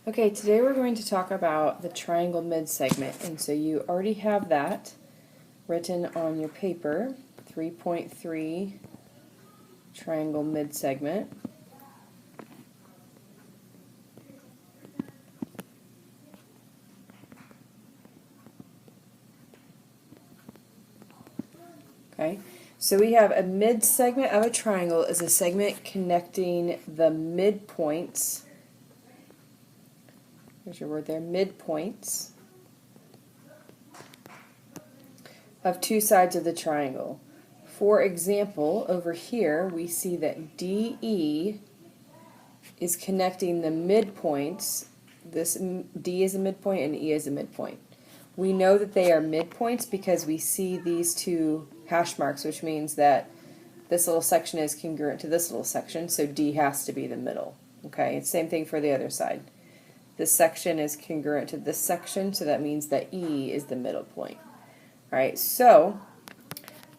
Okay, today we're going to talk about the triangle midsegment, and so you already have that written on your paper, 3.3 triangle midsegment. Okay, so we have a midsegment of a triangle is a segment connecting the midpoints. There's your word there, midpoints of two sides of the triangle. For example, over here we see that DE is connecting the midpoints. This D is a midpoint and E is a midpoint. We know that they are midpoints because we see these two hash marks, which means that this little section is congruent to this little section, so D has to be the middle. Okay, it's same thing for the other side. This section is congruent to this section, so that means that E is the middle point. All right, so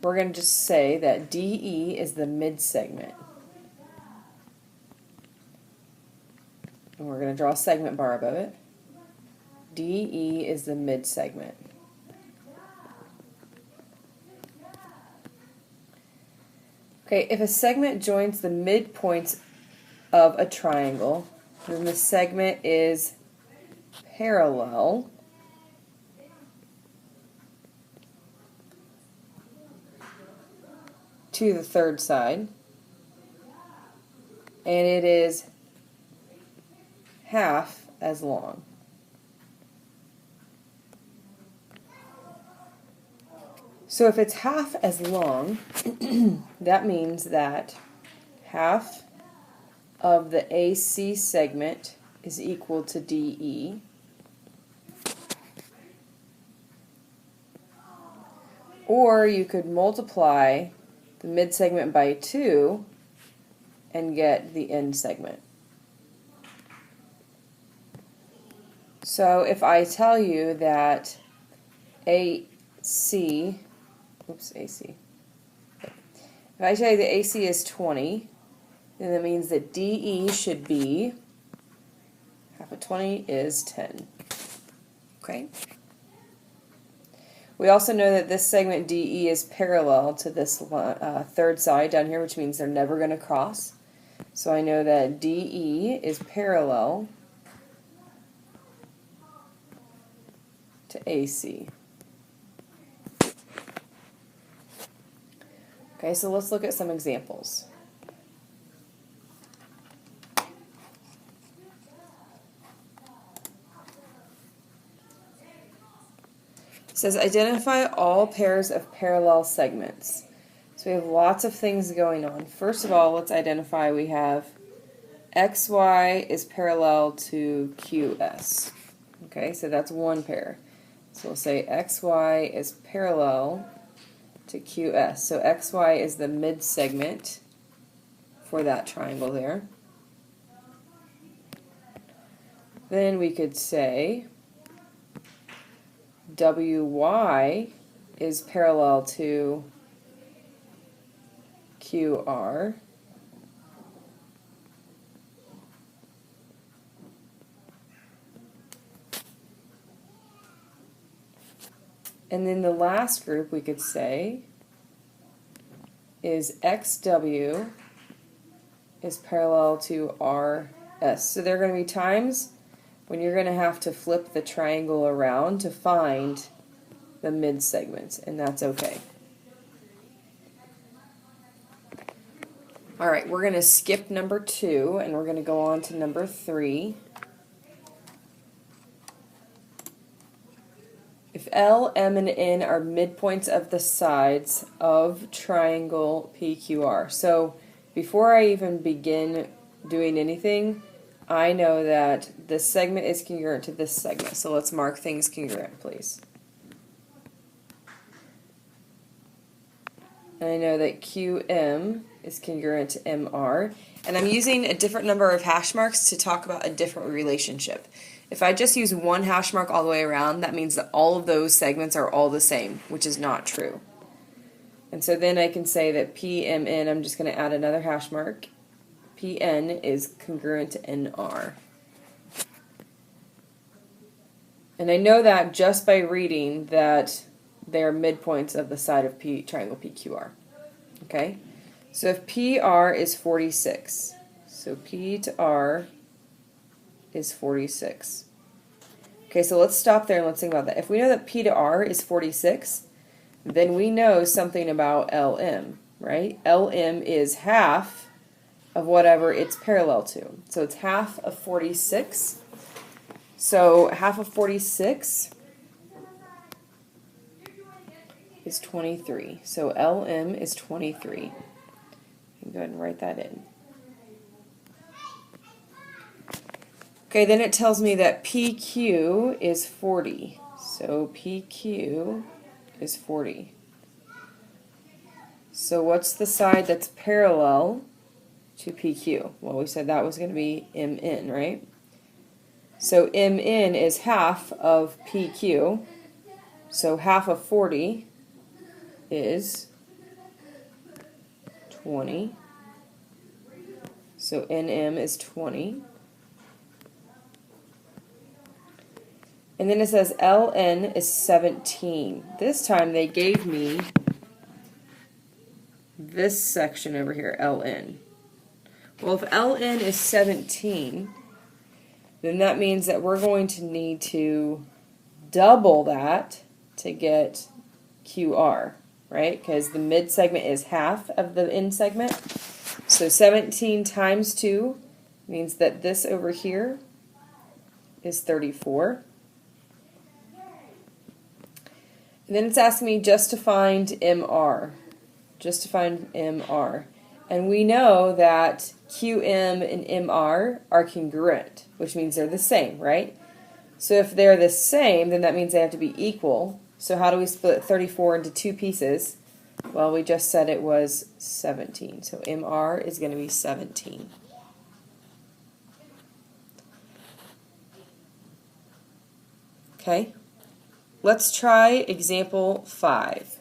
we're going to just say that DE is the midsegment. And we're going to draw a segment bar above it. DE is the midsegment. Okay, if a segment joins the midpoints of a triangle, then the segment is parallel to the third side, and it is half as long. So if it's half as long, that means that half of the AC segment is equal to DE. Or you could multiply the midsegment by 2 and get the end segment. So if I tell you that AC, if I tell you that AC is 20, then that means that DE should be, half of 20 is 10. Okay? We also know that this segment DE is parallel to this third side down here, which means they're never going to cross. So I know that DE is parallel to AC. Okay, so let's look at some examples. It says identify all pairs of parallel segments. So we have lots of things going on. First of all, let's identify we have XY is parallel to QS. Okay, so that's one pair. So we'll say XY is parallel to QS. So XY is the midsegment for that triangle there. Then we could say WY is parallel to QR. And then the last group we could say is XW is parallel to RS. So there are going to be times when you're going to have to flip the triangle around to find the midsegments, and that's okay. All right, we're going to skip number 2, and we're going to go on to number 3. If L, M, and N are midpoints of the sides of triangle PQR. So before I even begin doing anything, I know that this segment is congruent to this segment. So let's mark things congruent, please. And I know that QM is congruent to MR. And I'm using a different number of hash marks to talk about a different relationship. If I just use one hash mark all the way around, that means that all of those segments are all the same, which is not true. And so then I can say that PMN, I'm just going to add another hash mark. PN is congruent to NR. And I know that just by reading that they are midpoints of the side of triangle PQR. Okay? So if PR is 46, so P to R is 46. Okay, so let's stop there and let's think about that. If we know that P to R is 46, then we know something about LM, right? LM is half of whatever it's parallel to. So it's half of 46. So half of 46 is 23. So LM is 23. You can go ahead and write that in. Okay, then it tells me that PQ is 40. So PQ is 40. So what's the side that's parallel to PQ? Well, we said that was going to be MN, right? So MN is half of PQ. So half of 40 is 20. So NM is 20. And then it says LN is 17. This time they gave me this section over here, LN. Well, if LN is 17, then that means that we're going to need to double that to get QR, right? Because the mid segment is half of the end segment. So 17 times 2 means that this over here is 34. And then it's asking me just to find MR. Just to find MR. And we know that QM and MR are congruent, which means they're the same, right? So if they're the same, then that means they have to be equal. So how do we split 34 into two pieces? Well, we just said it was 17. So MR is going to be 17. Okay. Let's try example 5.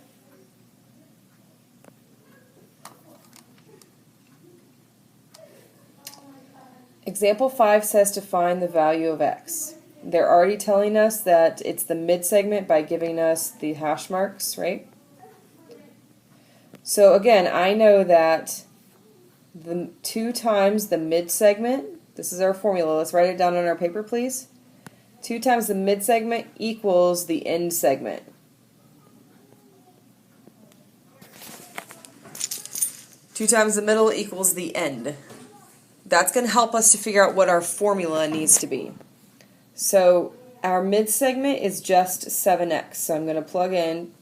Example 5 says to find the value of x. They're already telling us that it's the mid-segment by giving us the hash marks, right? So again, I know that the 2 times the mid-segment, this is our formula, let's write it down on our paper, please. 2 times the mid-segment equals the end segment. Two times the middle equals the end. That's going to help us to figure out what our formula needs to be. So our mid-segment is just 7x. So I'm going to plug in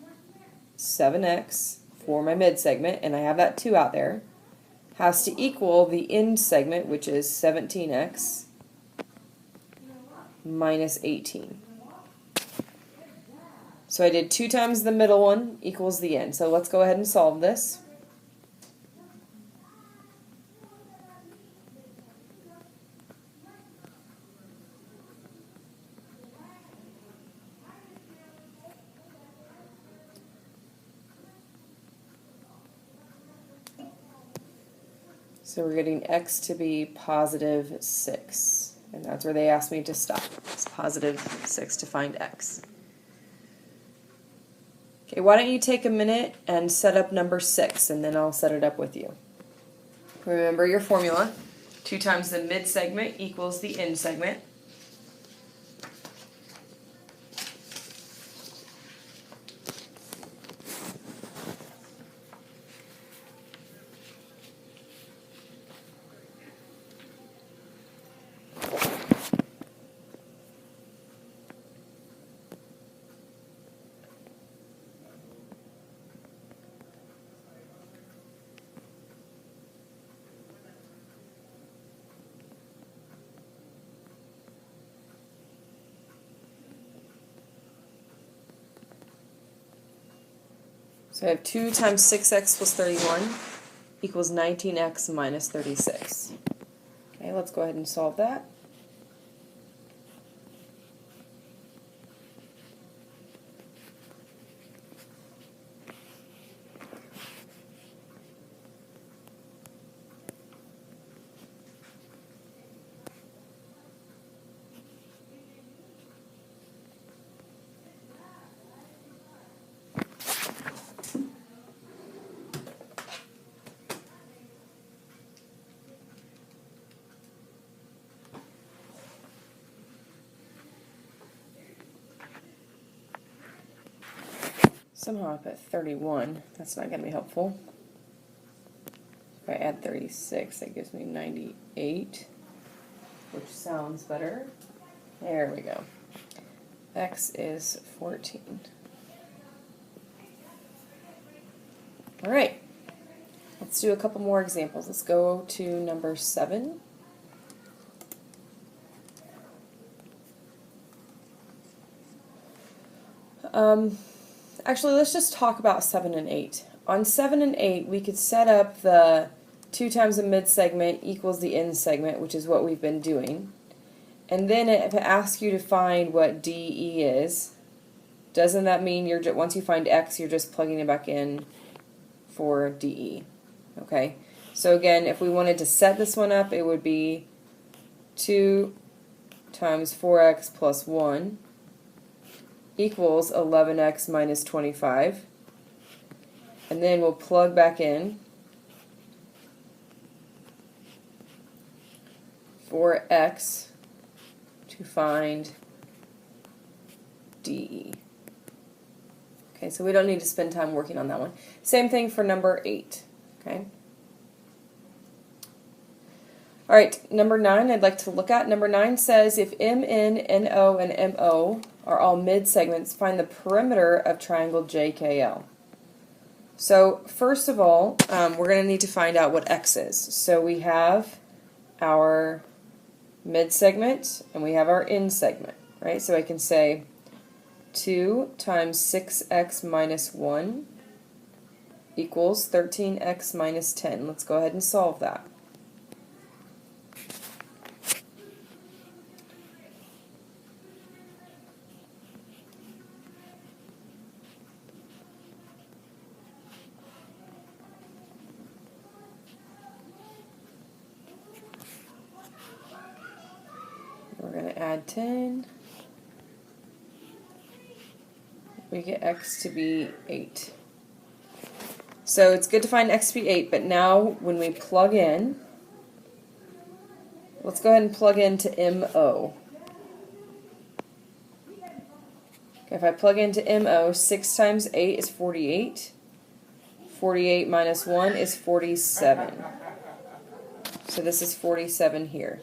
7x for my mid-segment, and I have that 2 out there. Has to equal the end segment, which is 17x minus 18. So I did 2 times the middle one equals the end. So let's go ahead and solve this. So we're getting x to be positive 6. And that's where they asked me to stop. It's positive 6 to find x. Okay, why don't you take a minute and set up number 6, and then I'll set it up with you. Remember your formula. 2 times the mid-segment equals the end segment. So I have 2 times 6x plus 31 equals 19x minus 36. Okay, let's go ahead and solve that. Somehow I put 31. That's not going to be helpful. If I add 36, that gives me 98, which sounds better. There we go. X is 14. All right. Let's do a couple more examples. Let's go to number 7. Actually, let's just talk about 7 and 8. On 7 and 8, we could set up the 2 times the midsegment equals the end segment, which is what we've been doing. And then if it asks you to find what DE is, doesn't that mean once you find X, you're just plugging it back in for DE? Okay. So again, if we wanted to set this one up, it would be 2 times 4x plus 1 equals 11x minus 25. And then we'll plug back in for x to find DE. Okay, so we don't need to spend time working on that one. Same thing for number 8. Okay. All right, number 9 I'd like to look at. Number 9 says if MN, NO, and MO are all mid-segments, find the perimeter of triangle JKL. So first of all, we're going to need to find out what X is. So we have our mid-segment and we have our end segment, right? So I can say 2 times 6x minus 1 equals 13x minus 10. Let's go ahead and solve that. We're going to add 10. We get x to be 8. So it's good to find x to be 8, but now when we plug in, let's go ahead and plug into MO. Okay, if I plug into MO, 6 times 8 is 48. 48 minus 1 is 47. So this is 47 here.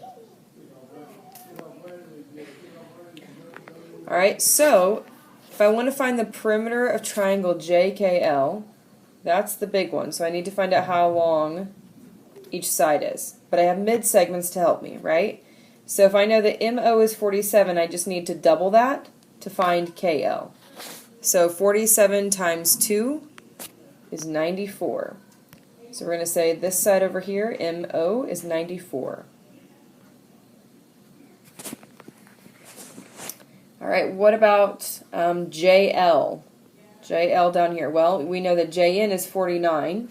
Alright, so if I want to find the perimeter of triangle JKL, that's the big one. So I need to find out how long each side is. But I have mid-segments to help me, right? So if I know that MO is 47, I just need to double that to find KL. So 47 times 2 is 94. So we're going to say this side over here, MO, is 94. Alright, what about JL? JL down here. Well, we know that JN is 49.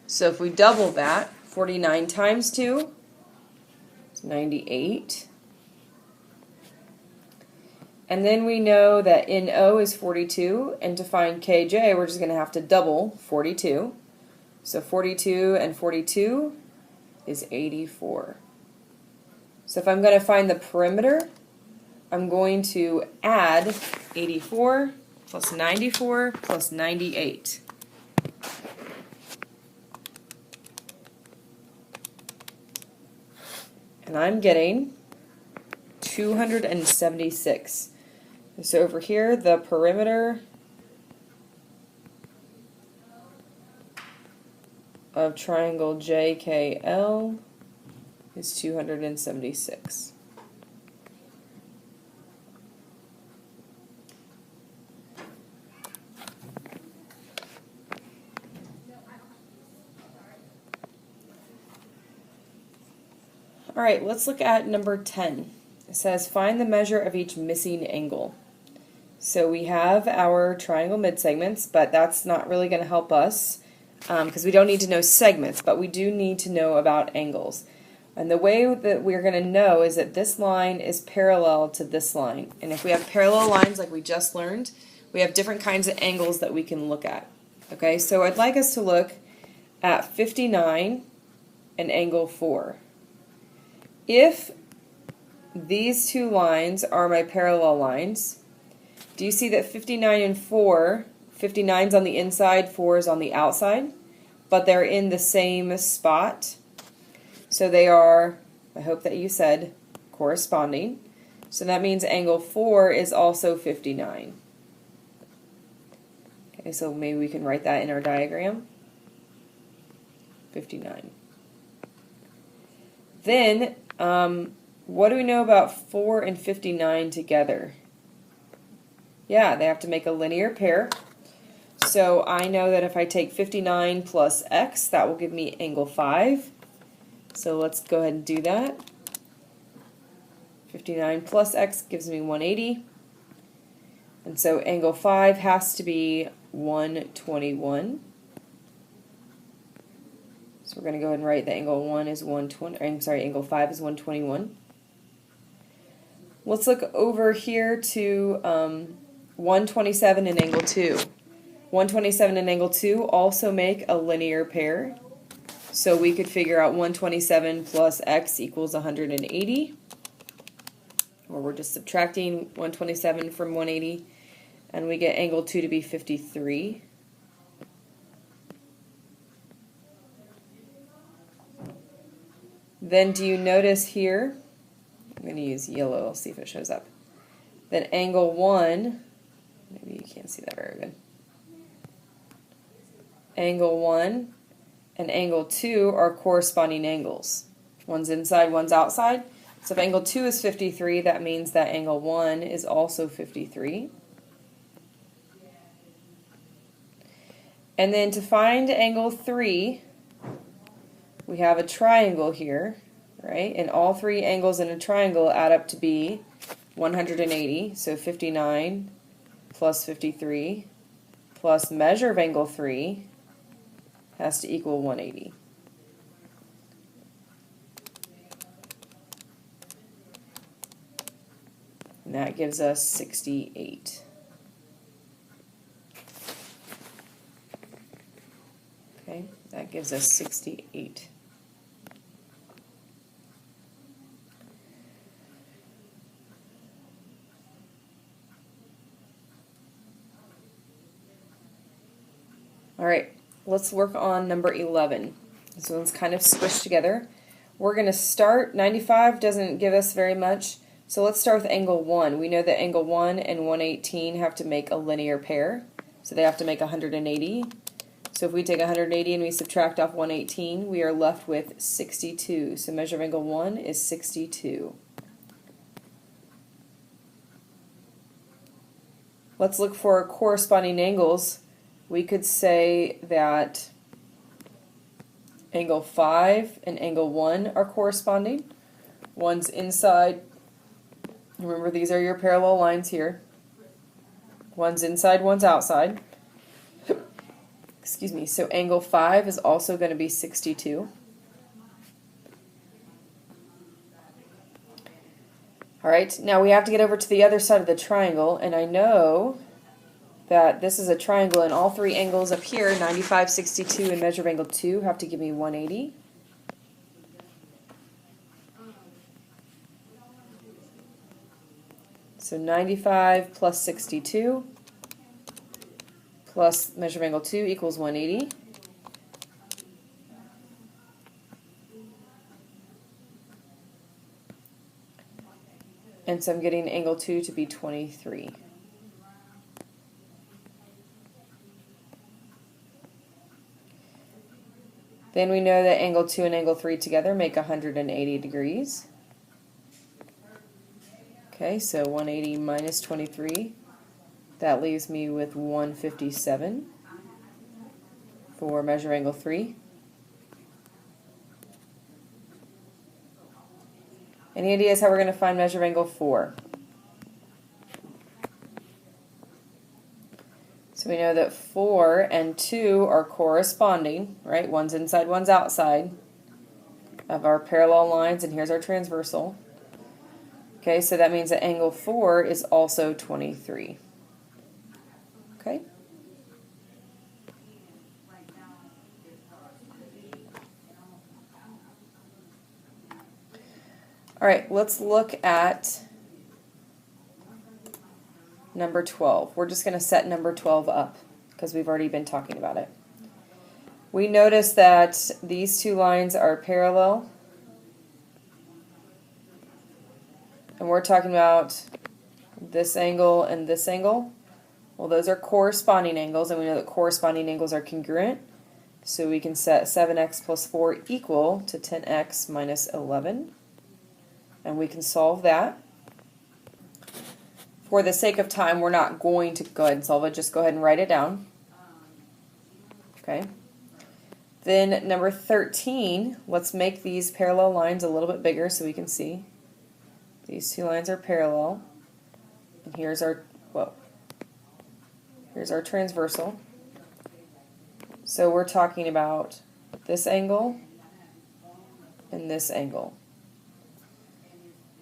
So if we double that, 49 times 2 is 98. And then we know that NO is 42, and to find KJ, we're just going to have to double 42. So 42 and 42 is 84. So if I'm going to find the perimeter, I'm going to add 84 plus 94 plus 98. And I'm getting 276. So over here, the perimeter of triangle JKL is 276. All right, let's look at number 10. It says, find the measure of each missing angle. So we have our triangle midsegments, but that's not really going to help us because we don't need to know segments, but we do need to know about angles. And the way that we're going to know is that this line is parallel to this line. And if we have parallel lines like we just learned, we have different kinds of angles that we can look at. Okay, so I'd like us to look at 59 and angle 4. If these two lines are my parallel lines, do you see that 59 and 4 59's on the inside, 4 is on the outside, but they're in the same spot. So they are, I hope that you said, corresponding. So that means angle 4 is also 59. Okay, so maybe we can write that in our diagram. 59. Then, what do we know about 4 and 59 together? Yeah, they have to make a linear pair. So I know that if I take 59 plus x, that will give me angle 5. So let's go ahead and do that. 59 plus x gives me 180. And so angle 5 has to be 121. So we're going to go ahead and write that angle 1 is 120. I'm sorry, angle 5 is 121. Let's look over here to 127 and angle 2. 127 and angle 2 also make a linear pair. So we could figure out 127 plus x equals 180. Or we're just subtracting 127 from 180. And we get angle 2 to be 53. Then do you notice here, I'm going to use yellow, I'll see if it shows up, that angle 1, maybe you can't see that very good, angle 1 and angle 2 are corresponding angles. One's inside, one's outside. So if angle 2 is 53, that means that angle 1 is also 53. And then to find angle 3, we have a triangle here, right? And all three angles in a triangle add up to be 180. So 59 plus 53 plus measure of angle 3 has to equal 180. And that gives us 68. Okay, that gives us 68. All right, let's work on number 11. This one's kind of squished together. We're going to start, 95 doesn't give us very much, so let's start with angle 1. We know that angle 1 and 118 have to make a linear pair, so they have to make 180. So if we take 180 and we subtract off 118, we are left with 62. So measure of angle 1 is 62. Let's look for corresponding angles. We could say that angle 5 and angle 1 are corresponding. One's inside. Remember, these are your parallel lines here. One's inside, one's outside. Excuse me. So angle 5 is also going to be 62. All right, now we have to get over to the other side of the triangle, and I know that this is a triangle, and all three angles up here, 95, 62, and measure of angle 2, have to give me 180. So 95 plus 62 plus measure of angle 2 equals 180. And so I'm getting angle 2 to be 23. Then we know that angle 2 and angle 3 together make 180 degrees. Okay, so 180 minus 23, that leaves me with 157 for measure angle 3. Any ideas how we're going to find measure angle 4? So we know that 4 and 2 are corresponding, right? One's inside, one's outside of our parallel lines, and here's our transversal. Okay, so that means that angle 4 is also 23. Okay? All right, let's look at number 12. We're just going to set number 12 up because we've already been talking about it. We notice that these two lines are parallel. And we're talking about this angle and this angle. Well, those are corresponding angles, and we know that corresponding angles are congruent. So we can set 7x plus 4 equal to 10x minus 11. And we can solve that. For the sake of time, we're not going to go ahead and solve it. Just go ahead and write it down. Okay. Then number 13, let's make these parallel lines a little bit bigger so we can see. These two lines are parallel. And here's our, here's our transversal. So we're talking about this angle and this angle.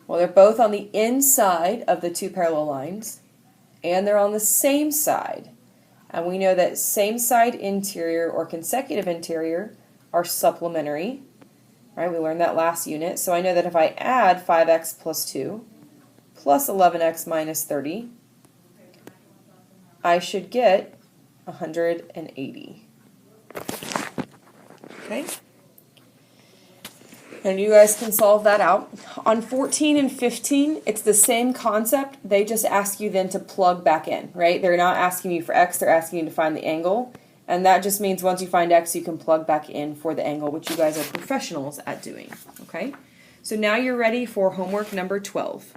Well, they're both on the inside of the two parallel lines, and they're on the same side. And we know that same side interior or consecutive interior are supplementary. Right? We learned that last unit. So I know that if I add 5x plus 2 plus 11x minus 30, I should get 180. Okay? And you guys can solve that out. On 14 and 15, it's the same concept. They just ask you then to plug back in, right? They're not asking you for x, they're asking you to find the angle. And that just means once you find x, you can plug back in for the angle, which you guys are professionals at doing, okay? So now you're ready for homework number 12.